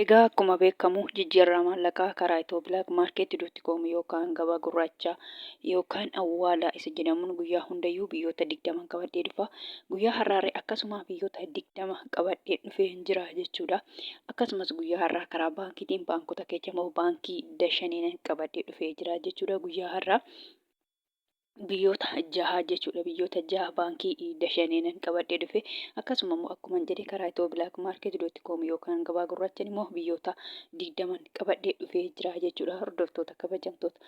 Egaa akkuma beekamu jijjiirraa maallaqaa karaa Itoophiyaa.com yookaan gabaa gurraachaa yookaan awwaalaa isa jedhamuun guyyaa hundayyuu biyyoota 20 qabadhee dhufa. Guyyaa har'aa akkasuma biyyoota 20 qabadhee dhufee jira jechuudha. Akkasumas guyyaa har'aa karaa baankiitiin baankota keessa immoo baankii Dashaniin qabadhee dhufee jira jechuudha. Guyyaa har'aa biyyoota 6 jechuudha. Biyyoota 6 baankii Dashaniin qabadhee dhufe. Akkasuma immoo akkuma jedhe karaa Itoophiyaa.com yookaan gabaa gurraachaan immoo biyyoota 20 qabadhee dhufee jira jechuudha. Hordoftoota kabajamtoota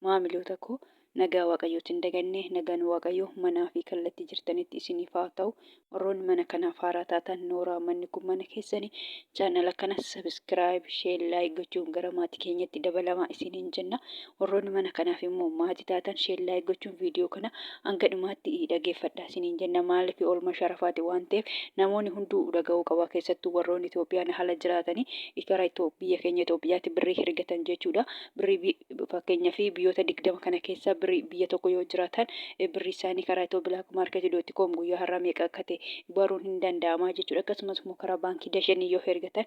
maamiloota koo nagaa waaqayyootiin daganne nagaan waaqayyoo manaa fi kallattii jirtanitti isiniif haa ta'u. Warroonni mana kanaaf haaraa taatan nooraa manni kun mana keessanii chaanala kana sabiskiraayib sheer laayik gochuun gara maatii keenyatti dabalamaa isiniin jenna. Warroonni mana kanaaf immoo maatii taatan sheer laayik gochuun viidiyoo kana hanga dhumaatti dhageeffadhaa isiniin jenna. Maaliif oolmaa sharafaati waan ta'eef namoonni hunduu dhaga'uu qaba. Keessattuu warroonni Itoophiyaan haala jiraatanii karaa biyya keenya Itoophiyaatti birrii hirgatan jechuudha. Birrii fakkeenyaa fi biyyoota 20 kana keessa birrii biyya tokko yoo jiraatan birrii isaanii karaa Itoophiyaa.com guyyaa har'aa meeqa akka ta'e baruun hin danda'ama jechuudha. Akkasumas immoo karaa baankii Dashanii yoo ergatan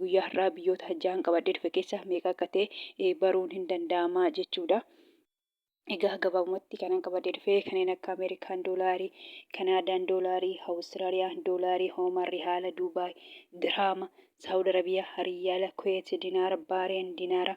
guyyaa har'aa biyyoota 6 qabadhee dhufe keessa meeqa akka ta'e baruun hin danda'ama jechuudha. Egaa gabaabumatti kanan qabadhee dhufe kanneen akka Ameerikaan doolaarii, Kanaadaan doolaarii, Awustiraaliyaan doolaarii, Ooman Riyaala, Duubaay dirhama, Saawud Arabiyaa riyaala, Kuweet dinaara, Baareen dinaara,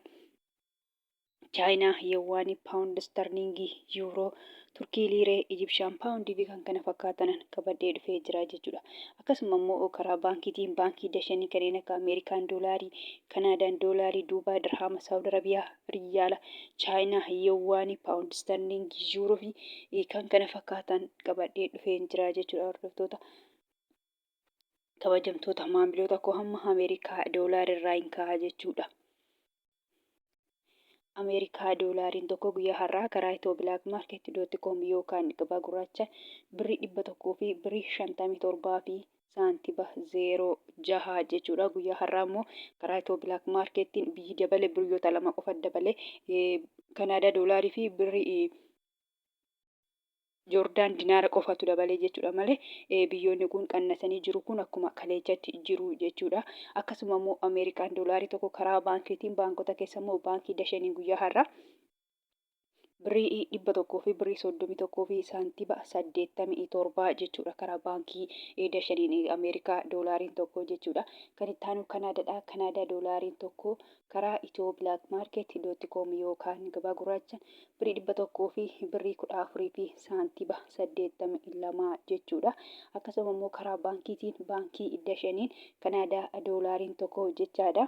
Chaayinaa yeewwaanii, paawundi sterlingii, yuuroo, turkii liiree, Ijipshaan paawundii fi kan kana fakkaatan qabadhee dhufee jira jechuudha. Akkasuma immoo karaa baankiitiin baankii Dashanii kanneen akka Ameerikaan doolaarii, Kanaadaan doolaarii, Duubaay dirhama, Saawud Arabiyaa riyaala, Chaayinaa yeewwaanii, paawundi sterlingii, yuuroo fi kan kana fakkaatan qabadhee dhufee jira jechuudha. Hordoftoota kabajamtoota maamiloota koo hamma Ameerikaa doolaarii irraa hin ka'a jechuudha. Ameerikaa doolaariin tokko guyyaa har'aa karaa Itoophiyaa.com yookaan gabaa gurraachaan birrii 100 fi birrii 57 fi saantiba 06 jechuudha. Guyyaa har'aa immoo karaa Itoophiyaa.com biyyi dabale biyyoota 2 qofa dabale Kanaadaa doolaarii fi birrii Joordaan dinaara qofatu dabalee jechuudha malee biyyoonni kun qannasanii jiru kun akkuma kaleechatti jiru jechuudha. Akkasuma immoo Ameerikaan doolaarii tokko karaa baankiitiin baankota keessa immoo baankii Dashanii guyyaa har'aa birrii 100 fi birrii 31 fi saantiba 87 jechuudha karaa baankii Dashaniin Ameerikaa doolaariin tokko jechuudha. Kan itti aanu Kanaadaadha. Kanaadaa doolaariin tokko karaa Itoophiyaa.com yookaan gabaa gurraachaan birrii 100 fi birrii 14 fi saantiba 82 jechuudha. Akkasuma immoo karaa baankiitiin baankii Dashaniin Kanaadaa doolaariin tokko jechaadha.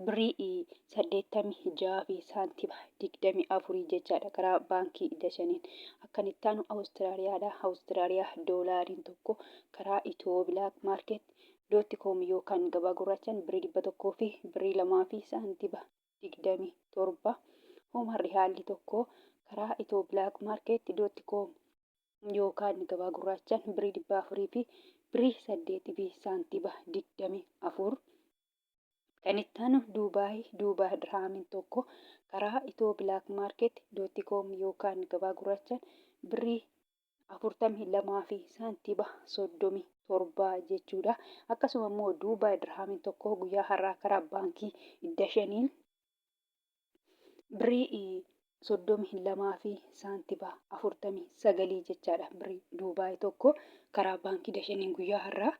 Birrii 86 fi saantiba 24 jechaadha karaa baankii Dashaniin. Akka itti aanu Awustiraaliyaadha. Awustiraaliyaa doolaariin tokko karaa Itoophiyaa.com yookaan gabaa gurraachaan birrii 100 fi birrii 2 fi saantiba 27. Ooman Riyaalli tokko karaa Itoophiyaa.com yookaan gabaa gurraachaan birrii 400 fi birrii 8 fi saantiba 24. Kan itti aanu Duubaay dirhamiin tokko karaa Itoophiyaa.com yookaan gabaa gurraachaan birrii 42 fi saantiba 37 jechuudha. Akkasuma immoo Duubaay dirhamiin tokko guyyaa har'aa karaa baankii Dashaniin birrii 32 fi saantiba 49 jechaadha. Birrii Duubaay tokko karaa baankii Dashaniin guyyaa har'aa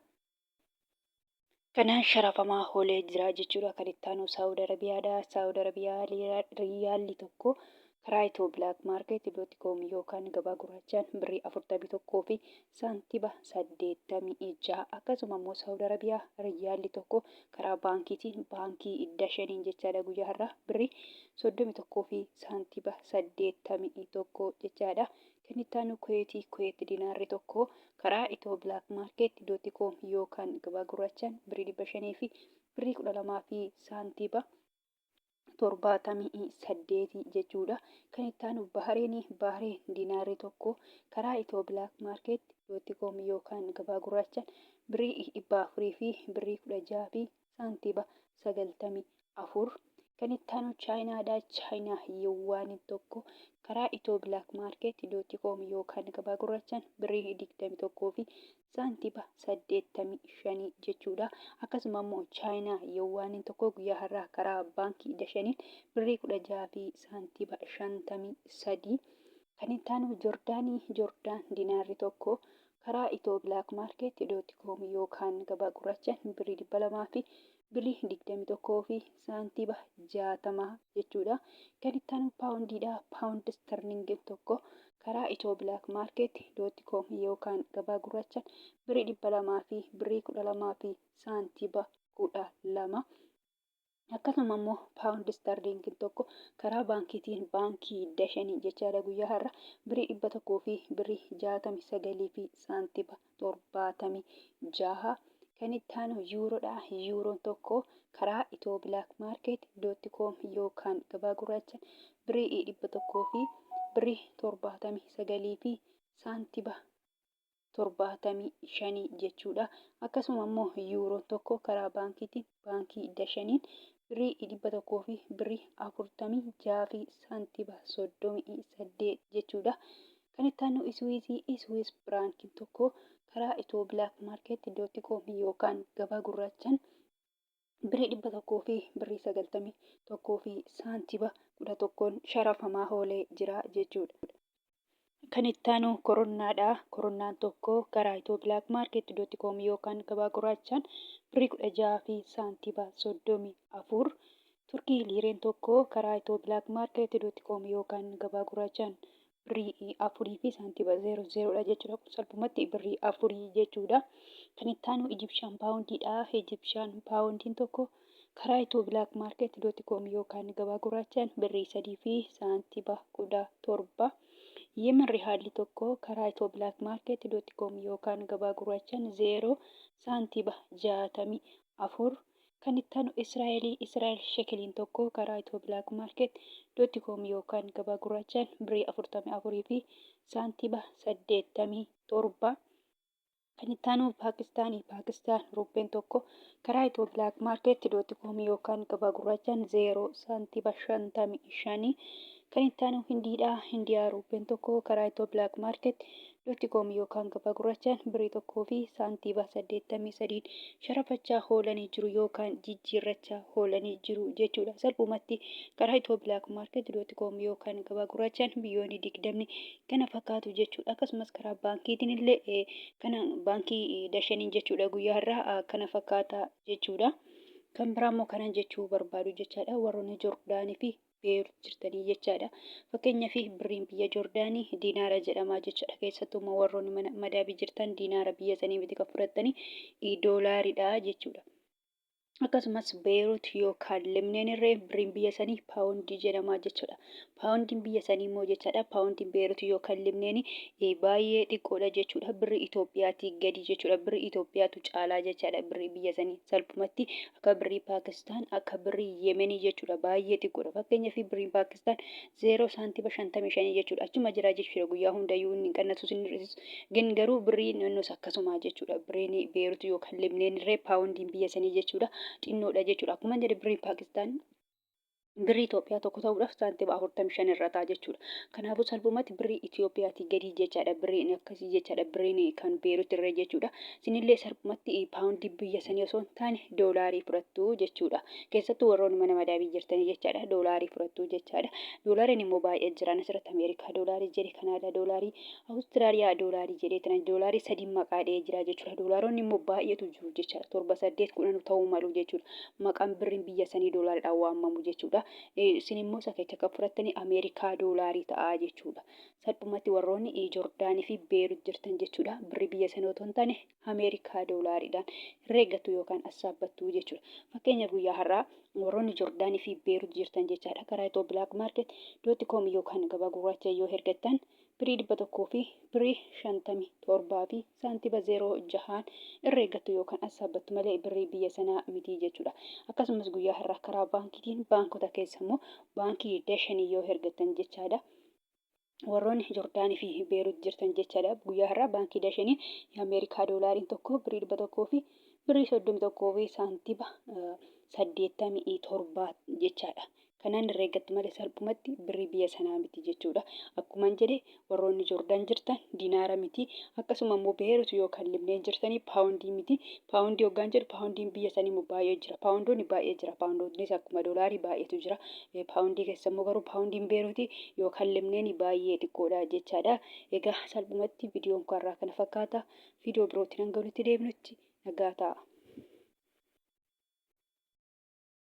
kanaan sharafamaa oolee jira jechuudha. Kan itti aanu Saawud Arabiyaadha. Saawud Arabiyaa riyaalli tokko karaa Itoophiyaa.com yookaan gabaa gurraachaan birrii 41 fi saantiba 86. Akkasuma immoo Saawud Arabiyaa riyaalli tokko karaa baankiitiin baankii Dashaniin jechaadha. Guyyaa har'aa birrii 31 fi saantiba 81 jechaadha. Kan itti aanu Kuweet dinaarri tokko karaa Itoophiyaa.com yookaan gabaa gurraachaan birrii 500 fi birrii 12 fi saantiba 78 jechuudha. Kan itti aanu Bahareen dinaarri tokko karaa Itoophiyaa.com yookaan gabaa gurraachaan birrii 400 fi birrii 16 fi saantiba 94. Kan itti aanu chaayinaadha. Chaayinaa yuwaan tokko karaa itoo bilaak maarkeet.com yookaan gabaa gurraachaan birrii 21 fi saantiba 85 jechuudha. Akkasuma immoo chaayinaa yuwaan tokko guyyaa har'aa karaa baankii dashaniin birrii 16 fi saantiba 53. Kan itti aanu joordaan diinaarri tokko karaa itoo bilaak maarkeet.com yookaan gabaa gurraachaan birrii 200 fi birrii 21 fi saantiba 60 jechuudha. Kan itti aanu paawundiidha. Paawundi sterling tokko karaa itoo bilaak maarkeet.com yookaan gabaa gurraachaan birrii 200 fi birrii 12 fi saantiba 12. Akkasuma immoo paawundi sterling tokko karaa baankiitiin baankii dashanii jechaadha guyyaa har'a birrii 100 fi birrii 69 fi saantiba 76. Kan itti aanu yuuroodha. Yuuroon tokko karaa itoo bilaak maarkeet.com yookaan gabaa gurraachaan birrii 100 fi birrii 79 fi saantiba 75 jechuudha. Akkasuma immoo yuuroon tokko karaa baankiitiin baankii dashaniin birrii 100 fi birrii 46 fi saantiba 38 jechuudha. Kan itti aanu Iswiis biraankiin tokko karaa itoo bilaak maarkeet.com yookaan gabaa gurraachaan birrii 100 fi birrii 91 fi saantiba 11 sharafamaa oolee jira jechuudha. Kan itti aanu koronaadha. Koronaan tokko karaa itoo bilaak maarkeet.com yookaan gabaa gurraachaan birrii 16 fi saantiba 34. Turkii liireen tokko karaa itoo bilaak maarkeet.com yookaan gabaa gurraachaan birrii 4 fi saantiba 00dha jechuudha. Salphumatti birrii 4 jechuudha. Kan itti aanu Ijipshaan paawundiidha. Ijipshaan paawundiin tokko karaa itoo bilaak maarkeet.com yookaan gabaa gurraachaan birrii 3 fi saantiba 17. Yemen rihaalli tokko karaa itoo bilaak maarkeet.com yookaan gabaa gurraachaan 0 saantiba 64. Kan itti aanu Israa'el shekeliin tokko karaa itoo bilaak maarkeet.com yookaan gabaa gurraachaan birrii 44 fi saantiba 87. Kan itti aanu Paakistaan ruupeen tokko karaa itoo bilaak maarkeet.com yookaan gabaa gurraachaan 0 saantiba 55. Kan itti aanu Hindiidha. Hindiyaa ruupeen tokko karaa itoo bilaak maarkeet.com yookaan gabaa gurraachaan birrii 1 fi saantiba 83 sharafachaa oolanii jiru yookaan jijjiirrachaa oolanii jiru jechuudha. Salphumatti karaa itoo bilaak maarkeet.com yookaan gabaa gurraachaan biyyoonni 20 kana fakkaatu jechuudha. Akkasumas karaa baankiitiin illee kana baankii dashaniin jechuudha guyyaa har'aa kana fakkaata jechuudha. Kan biraa immoo kanan jechuu barbaadu jechaadha. Warroonni Joordaanii fi Beerut jirtanii jechaadha. Fakkeenyaaf birriin biyya Joordaanii diinaara jedhama jechaadha. Keessattuu immoo warroonni madaabii jirtan diinaara biyya sanii miti kan fudhatanii doolaaridha jechuudha. Akkasumas Beerut yookaan Lebnaan irree birriin biyya sanii paawundii jedhama jechuudha. Paawundiin biyya sanii immoo jechaadha. Paawundiin Beerut yookaan Lebnaan baay'ee xiqqoodha jechuudha. Birrii Itoophiyaatii gadi jechuudha. Birrii Itoophiyaatu caalaa jechaadha. Birrii biyya sanii salphumatti akka birrii Paakistaan akka birrii Yemenii jechuudha. Baay'ee xiqqoodha. Fakkeenyaaf birriin Paakistaan 0 saantiba 55 jechuudha. Achuma jira jechuudha. Guyyaa hundayyuu inni qannasus inni hir'isus. Gin garuu birriin naannoos akkasuma jechuudha. Birriin Beerut yookaan Lebnaan irree paawundiin biyya sanii jechuudha. Xinnoodha jechuudha. Akkuma jedhe birrii Paakistaan birrii Itoophiyaa tokko ta'uudhaaf saantiba 45 irra ta'a jechuudha. Kanaafuu salphumatti birrii Itoophiyaatii gadi jechaadha. Birriin akkasii jechaadha. Birriin kan Beerut irree jechuudha. Isinillee salphumatti paawundii biyya sanii osoo hin taane doolaarii fudhattu jechuudha. Keessattuu warroonni mana madaabii jirtanii jechaadha. Doolaarii fudhattu jechaadha. Doolaariin immoo baay'ee jiran asirratti Ameerikaa doolaarii jedhe Kanaadaa doolaarii Awustiraaliyaa doolaarii jedhee tanan doolaarii 3 maqaa dha'ee jira jechuudha. Doolaaronni immoo baay'eetu jiru jechaadha. 7, 8, 10 ta'uu malu jechuudha. Maqaan birriin biyya sanii doolaariidhaan waamamu jechuudha. Isin immoo sakecha kan fudhattanii Ameerikaa doolaarii ta'a jechuudha. Salphumatti warroonni Joordaanii fi Beerut jirtan jechuudha. Birrii biyya sanii otoo hin taane Ameerikaa doolaariidhaan herreeggatu yookaan assaabbattu jechuudha. Fakkeenyaaf guyyaa har'aa warroonni Joordaanii fi Beerut jirtan jechaadha. Karaa itoo bilaak maarkeet.com yookaan gabaa gurraacha yoo herregdan birrii 100 fi birrii 57 fi saantiba 06 herreeggatu yookaan assaabbattu malee birrii biyya sanaa miti jechuudha. Akkasumas guyyaa har'aa karaa baankiitiin baankota keessa immoo baankii dashanii yoo herregdan jechaadha. Warroonni Joordaanii fi Beerut jirtan jechaadha. Guyyaa har'aa baankii dashanii Ameerikaa doolaariin tokko birrii 100 fi birrii 31 fi saantiba 87 jechaadha. Kanaan herreeggatti malee salphumatti birrii biyya sanaa miti jechuudha. Akkuman jedhe warroonni Joordaan jirtan diinaara miti. Akkasuma immoo Beeruut yookaan Libneen jirtanii paawundii miti. Paawundii hoggaan jedhu paawundiin biyya sanii immoo baay'ee jira. Paawundoonni baay'ee jira. Paawundoonnis akkuma doolaarii baay'eetu jira. Paawundii keessa immoo garuu paawundiin Beeruutii yookaan Libneen baay'ee xiqqoodha jechaadha. Egaa salphumatti viidiyoon kun irraa kana fakkaata. Viidiyoo birootiin hanga walitti deebinutti nagaa ta'a.